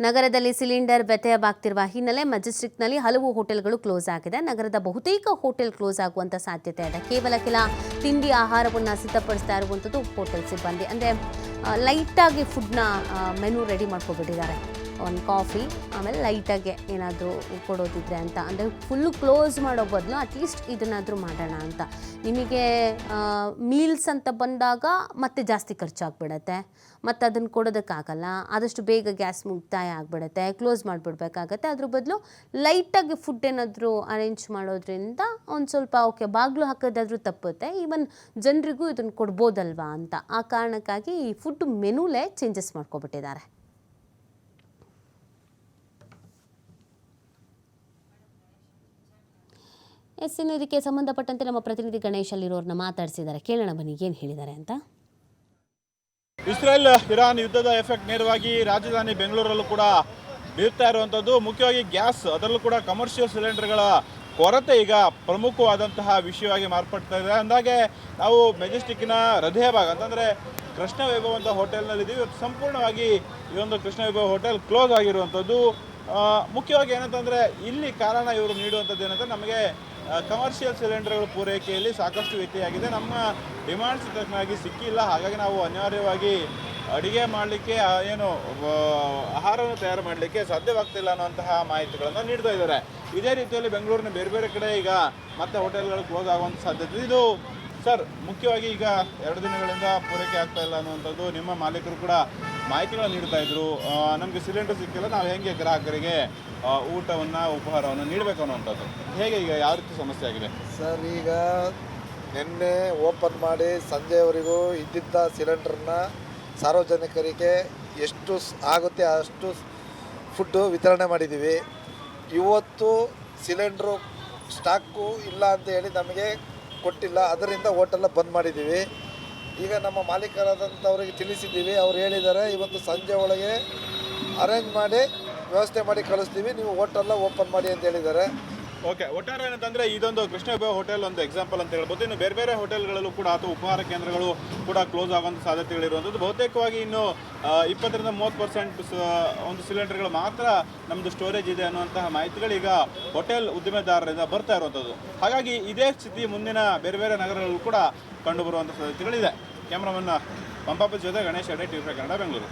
ನಗರದಲ್ಲಿ ಸಿಲಿಂಡರ್ ವ್ಯತ್ಯಯವಾಗ್ತಿರುವ ಹಿನ್ನೆಲೆ ಮೆಜೆಸ್ಟಿಕ್ನಲ್ಲಿ ಹಲವು ಹೋಟೆಲ್ಗಳು ಕ್ಲೋಸ್ ಆಗಿದೆ. ನಗರದ ಬಹುತೇಕ ಹೋಟೆಲ್ ಕ್ಲೋಸ್ ಆಗುವಂತ ಸಾಧ್ಯತೆ ಇದೆ. ಕೇವಲ ಕೆಲ ತಿಂಡಿ ಆಹಾರವನ್ನು ಸಿದ್ಧಪಡಿಸ್ತಾ ಇರುವಂಥದ್ದು ಹೋಟೆಲ್ ಸಿಬ್ಬಂದಿ. ಅಂದರೆ ಲೈಟಾಗಿ ಫುಡ್ನ ಮೆನು ರೆಡಿ ಮಾಡ್ಕೊಬಿಟ್ಟಿದ್ದಾರೆ. ಒಂದು ಕಾಫಿ ಆಮೇಲೆ ಲೈಟಾಗೆ ಏನಾದರೂ ಕೊಡೋದಿದ್ರೆ ಅಂತ. ಅಂದರೆ ಫುಲ್ಲು ಕ್ಲೋಸ್ ಮಾಡೋ ಬದಲು ಅಟ್ಲೀಸ್ಟ್ ಇದನ್ನಾದರೂ ಮಾಡೋಣ ಅಂತ. ನಿಮಗೆ ಮೀಲ್ಸ್ ಅಂತ ಬಂದಾಗ ಮತ್ತೆ ಜಾಸ್ತಿ ಖರ್ಚಾಗ್ಬಿಡತ್ತೆ, ಮತ್ತು ಅದನ್ನು ಕೊಡೋದಕ್ಕಾಗಲ್ಲ. ಆದಷ್ಟು ಬೇಗ ಗ್ಯಾಸ್ ಮುಕ್ತಾಯ ಆಗಿಬಿಡುತ್ತೆ, ಕ್ಲೋಸ್ ಮಾಡಿಬಿಡ್ಬೇಕಾಗತ್ತೆ. ಅದ್ರ ಬದಲು ಲೈಟಾಗಿ ಫುಡ್ ಏನಾದರೂ ಅರೇಂಜ್ ಮಾಡೋದ್ರಿಂದ ಒಂದು ಸ್ವಲ್ಪ ಓಕೆ, ಬಾಗಿಲು ಹಾಕೋದಾದ್ರೂ ತಪ್ಪುತ್ತೆ. ಈವನ್ ಜನರಿಗೂ ಇದನ್ನು ಕೊಡ್ಬೋದಲ್ವಾ ಅಂತ ಆ ಕಾರಣಕ್ಕಾಗಿ ಈ ಫುಡ್ ಮೆನುಲೇ ಚೇಂಜಸ್ ಮಾಡ್ಕೊಬಿಟ್ಟಿದ್ದಾರೆ. ಇನ್ನು ಇದಕ್ಕೆ ಸಂಬಂಧಪಟ್ಟಂತೆ ನಮ್ಮ ಪ್ರತಿನಿಧಿ ಗಣೇಶ್ ಅಲ್ಲಿರೋರನ್ನ ಮಾತಾಡಿಸಿದ್ದಾರೆ. ಕೇಳೋಣ ಬನ್ನಿ ಏನು ಹೇಳಿದ್ದಾರೆ ಅಂತ. ಇಸ್ರೇಲ್ ಇರಾನ್ ಯುದ್ಧದ ಎಫೆಕ್ಟ್ ನೇರವಾಗಿ ರಾಜಧಾನಿ ಬೆಂಗಳೂರಲ್ಲೂ ಕೂಡ ಬೀರ್ತಾ ಇರುವಂಥದ್ದು. ಮುಖ್ಯವಾಗಿ ಗ್ಯಾಸ್, ಅದರಲ್ಲೂ ಕೂಡ ಕಮರ್ಷಿಯಲ್ ಸಿಲಿಂಡರ್ಗಳ ಕೊರತೆ ಈಗ ಪ್ರಮುಖವಾದಂತಹ ವಿಷಯವಾಗಿ ಮಾರ್ಪಡ್ತಾ ಇದೆ. ಅಂದಾಗೆ ನಾವು ಮೆಜೆಸ್ಟಿಕ್ಕಿನ ಹೃದಯ ಭಾಗ ಅಂತಂದರೆ ಕೃಷ್ಣ ವೈಭವ್ ಅಂತ ಹೋಟೆಲ್ನಲ್ಲಿದ್ದೀವಿ. ಇವತ್ತು ಸಂಪೂರ್ಣವಾಗಿ ಈ ಒಂದು ಕೃಷ್ಣ ವೈಭವ್ ಹೋಟೆಲ್ ಕ್ಲೋಸ್ ಆಗಿರುವಂಥದ್ದು. ಮುಖ್ಯವಾಗಿ ಏನಂತಂದರೆ ಇಲ್ಲಿ ಕಾರಣ ಇವರು ನೀಡುವಂಥದ್ದು ಏನಂದರೆ, ನಮಗೆ ಕಮರ್ಷಿಯಲ್ ಸಿಲಿಂಡರ್ಗಳ ಪೂರೈಕೆಯಲ್ಲಿ ಸಾಕಷ್ಟು ವ್ಯತ್ಯಯಾಗಿದೆ, ನಮ್ಮ ಡಿಮಾಂಡ್ಸ್ ತಕ್ಕನಾಗಿ ಸಿಕ್ಕಿಲ್ಲ, ಹಾಗಾಗಿ ನಾವು ಅನಿವಾರ್ಯವಾಗಿ ಅಡುಗೆ ಮಾಡಲಿಕ್ಕೆ ಏನು ಆಹಾರವನ್ನು ತಯಾರು ಮಾಡಲಿಕ್ಕೆ ಸಾಧ್ಯವಾಗ್ತಿಲ್ಲ ಅನ್ನುವಂತಹ ಮಾಹಿತಿಗಳನ್ನು ನೀಡ್ತಾ ಇದ್ದಾರೆ. ಇದೇ ರೀತಿಯಲ್ಲಿ ಬೆಂಗಳೂರಿನ ಬೇರೆ ಬೇರೆ ಕಡೆ ಈಗ ಮತ್ತೆ ಹೋಟೆಲ್ಗಳು ಕ್ಲೋಸ್ ಆಗುವಂಥ ಸಾಧ್ಯತೆ ಇದು. ಸರ್, ಮುಖ್ಯವಾಗಿ ಈಗ 2 ದಿನಗಳಿಂದ ಪೂರೈಕೆ ಆಗ್ತಾ ಇಲ್ಲ ಅನ್ನುವಂಥದ್ದು ನಿಮ್ಮ ಮಾಲೀಕರು ಕೂಡ ಮಾಹಿತಿಗಳನ್ನು ನೀಡ್ತಾ ಇದ್ರು. ನಮಗೆ ಸಿಲಿಂಡರ್ ಸಿಕ್ಕಿಲ್ಲ, ನಾವು ಹೇಗೆ ಗ್ರಾಹಕರಿಗೆ ಊಟವನ್ನು ಉಪಹಾರವನ್ನು ನೀಡಬೇಕು ಅನ್ನುವಂಥದ್ದು. ಹೇಗೆ ಈಗ ಯಾವ ರೀತಿ ಸಮಸ್ಯೆ ಆಗಿದೆ ಸರ್? ಈಗ ನಿನ್ನೆ ಓಪನ್ ಮಾಡಿ ಸಂಜೆವರೆಗೂ ಇದ್ದಿದ್ದ ಸಿಲಿಂಡರ್ನ ಸಾರ್ವಜನಿಕರಿಗೆ ಎಷ್ಟು ಆಗುತ್ತೆ ಅಷ್ಟು ಫುಡ್ಡು ವಿತರಣೆ ಮಾಡಿದ್ದೀವಿ. ಇವತ್ತು ಸಿಲಿಂಡ್ರು ಸ್ಟಾಕು ಇಲ್ಲ ಅಂತ ಹೇಳಿ ನಮಗೆ ಕೊಟ್ಟಿಲ್ಲ, ಅದರಿಂದ ಹೋಟೆಲ್ಲ ಬಂದ್ ಮಾಡಿದ್ದೀವಿ. ಈಗ ನಮ್ಮ ಮಾಲೀಕರಾದಂಥವ್ರಿಗೆ ತಿಳಿಸಿದ್ದೀವಿ. ಅವ್ರು ಹೇಳಿದ್ದಾರೆ ಇವತ್ತು ಸಂಜೆ ಒಳಗೆ ಅರೇಂಜ್ ಮಾಡಿ ವ್ಯವಸ್ಥೆ ಮಾಡಿ ಕಳಿಸ್ತೀವಿ, ನೀವು ಹೋಟೆಲ್ಲ ಓಪನ್ ಮಾಡಿ ಅಂತ ಹೇಳಿದ್ದಾರೆ. ಓಕೆ, ಒಟ್ಟಾರೆ ಏನಂತಂದರೆ ಇದೊಂದು ಕೃಷ್ಣ ವೈಭವ್ ಹೋಟೆಲ್ ಒಂದು ಎಕ್ಸಾಂಪಲ್ ಅಂತ ಹೇಳ್ಬೋದು. ಇನ್ನು ಬೇರೆ ಬೇರೆ ಹೋಟೆಲ್ಗಳಲ್ಲೂ ಕೂಡ ಅಥವಾ ಉಪಹಾರ ಕೇಂದ್ರಗಳು ಕೂಡ ಕ್ಲೋಸ್ ಆಗುವಂಥ ಸಾಧ್ಯತೆಗಳಿರುವಂಥದ್ದು. ಬಹುತೇಕವಾಗಿ ಇನ್ನು 20-30% ಒಂದು ಸಿಲಿಂಡರ್ಗಳು ಮಾತ್ರ ನಮ್ಮದು ಸ್ಟೋರೇಜ್ ಇದೆ ಅನ್ನುವಂತಹ ಮಾಹಿತಿಗಳೀಗ ಹೋಟೆಲ್ ಉದ್ದಿಮೆದಾರರಿಂದ ಬರ್ತಾ ಇರುವಂಥದ್ದು. ಹಾಗಾಗಿ ಇದೇ ಸ್ಥಿತಿ ಮುಂದಿನ ಬೇರೆ ಬೇರೆ ನಗರಗಳಲ್ಲೂ ಕೂಡ ಕಂಡುಬರುವಂಥ ಸಾಧ್ಯತೆಗಳಿದೆ. ಕ್ಯಾಮ್ರಾಮನ್ ಪಂಪಾಪ ಜೊತೆ ಗಣೇಶ್ ಅಡ್ಡೆ, TV5 ಕನ್ನಡ, ಬೆಂಗಳೂರು.